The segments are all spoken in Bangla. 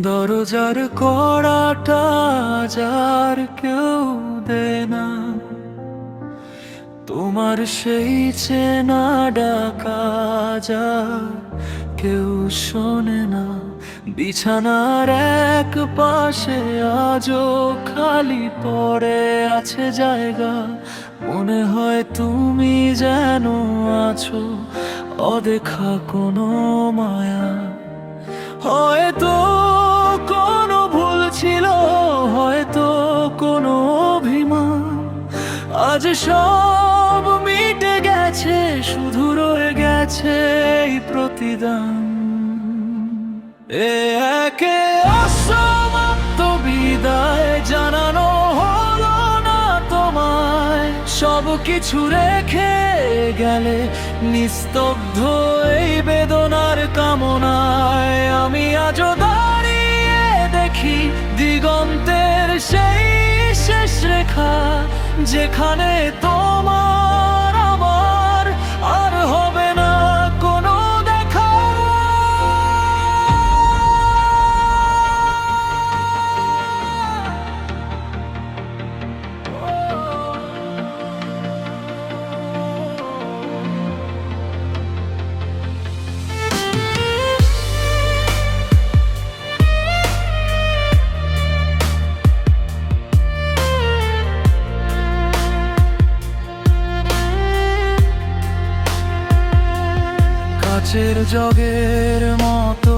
দরজার কড়াটা যার কেউ দেয় না, তোমার সেই চেনা ডাকা যার কেউ শোনে না। বিছানার এক পাশে আজও খালি পড়ে আছে জায়গা, মনে হয় তুমি যেন আছো অদেখা কোনো মায়া। হয়তো কোনো ভুল ছিল, হয়তো কোনো অভিমান, আজ সব মিটে গেছে, শুধু রয়ে গেছে এই প্রতিদান। একে অসমাপ্ত বিদায় জানানো হলো না তোমায়, সব কিছু রেখে গেলে নিস্তব্ধ এই বেদনার কামনায়। আমি আজও দাঁড়িয়ে দেখি দিগন্তের সেই শেষ রেখা, যেখানে তোমার আমার আর হবে না কোনো দেখা। কাচের জগের মতো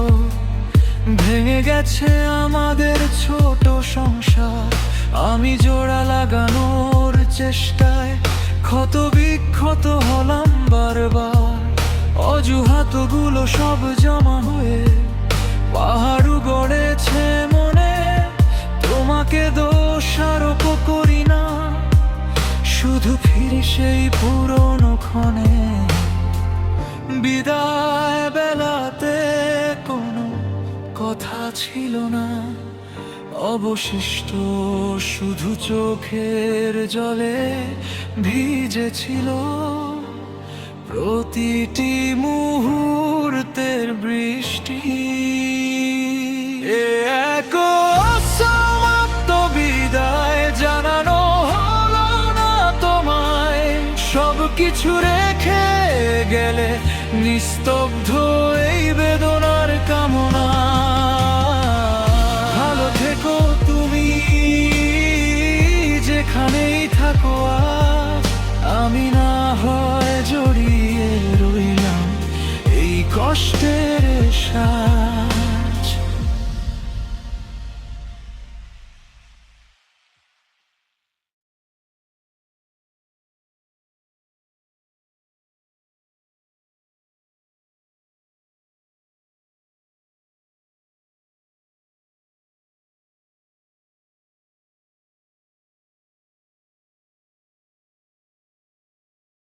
ভেঙে গেছে আমাদের ছোট সংসার। আমি জোড়া লাগানোর চেষ্টায় ক্ষত বিক্ষত হলাম বারবার। অজুহাতগুলো সব জমা হয়ে পাহাড় গড়েছে মনে, তোমাকে দোষারোপ করি না, শুধু ফিরি সেই পুরনো ক্ষণে। বিদায় বেলাতে কোনো কথা ছিল না, অবশিষ্ট শুধু চোখের জলে ভিজেছিল প্রতিটি মুহূর্তের বৃষ্টি। এক অসমাপ্ত বিদায় জানানো হলো না তোমায়, সব কিছু রেখে গেলে নিস্তব্ধ এই বেদনা।